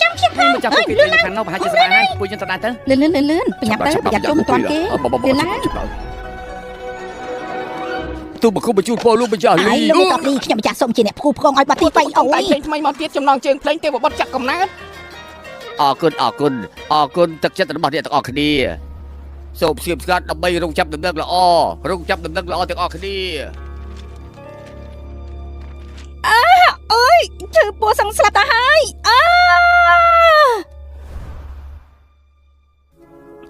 ចាំខ្ញុំផងចាំពួកគេទៅខាងនោះប្រហែលជាស្ដាយហើយពួកយើងទៅដែរទៅលឿនប្រញាប់ទៅប្រយ័ត្នជុំមិនទាន់គេលឿនឡើងទូមកគុំបញ្ជូនពលលោកបញ្ចាស់លីលោកតាលីខ្ញុំម្ចាស់សូមជាអ្នកផ្គូផ្គងឲ្យបាត់ទីបៃអូយភ្លេងថ្មីមកទៀតចំណងជើងភ្លេងទេវបុត្រចាក់កំណើតអរគុណទឹកចិត្តរបស់អ្នកទាំងអស់គ្នាសូមស្ងៀមស្ងាត់ដើម្បីរងចាំដំណឹងល្អទាំងអស់គ្នាអើយឈឺពោះសង្ស្លាប់ទៅហើយ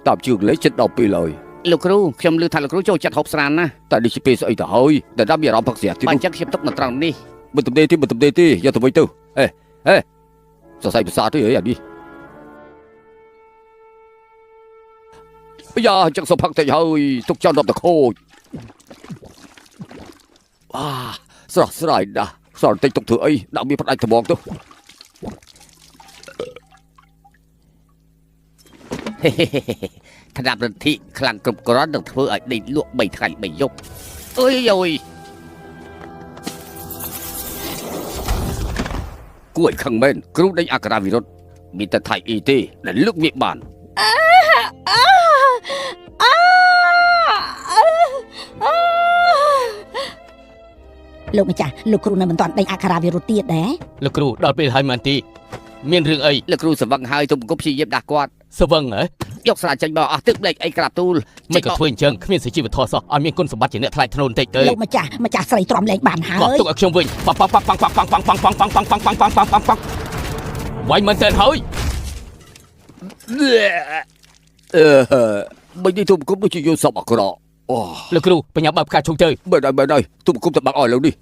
តាប់ជើងលេខចិត្តដល់ពេលហើយលោកគ្រូខ្ញុំឮថាលោកគ្រូចូលចិត្តហូបស្រានណាតែនេះជាពេលស្អីទៅហើយដែលដាប់មានអារម្មណ៍ផឹកស្រាទីនោះអញ្ចឹងខ្ញុំទុកនៅត្រង់នេះមិនទំនេរទេយកទៅវិញទៅហេសរសៃប្រសាទទេអីអានេះយ៉ាអញ្ចឹងសុំផឹកតិចហើយទុកចោលដល់តែខូចស្រស់ស្រាយណាស់សល់តិចទុកធ្វើអីដាក់វាផ្ដាច់ត្មងទៅថ្នាក់រន្ធិខ្លាំងគ្រប់គ្រាន់នឹងធ្វើឲ្យដេកលក់3ថ្ងៃ3យប់អើយគួរឲ្យខឹងមែនគ្រូដេញអក្ខរាវិរុទ្ធមានតែថៃអីទេដែលលើកវាបានលោកម្ចាស់លោកគ្រូនៅមិនទាន់ដេញអក្ខរាវិរុទ្ធទៀតដែរលោកគ្រូដល់ពេលហើយមែនទីមានរឿងអីលោកគ្រូស្វឹងហើយទុំគប់ព្យាយាមដាស់គាត់ស្វឹងហ៎យកស្រាចេញមកអស់ទឹកប្លេកអីក្រាបទូលមិនក៏ធ្វើអញ្ចឹងគ្មានសុជីវធម៌សោះឲ្យមានគុណសម្បត្តិជាអ្នកថ្លៃថ្នូរបន្តិចទៅលោកម្ចាស់ស្រីទ្រាំលែងបានហើយទុកឲ្យខ្ញុំវិញប៉ងវាយមែនតើហើយមិននេះទុំគប់ដូចជាយកសពអក្រក់លោកគ្រូបញ្ញាបើផ្កាឈូកទៅបើដល់ទុំគប់ទៅបាក់អស់លើនេះ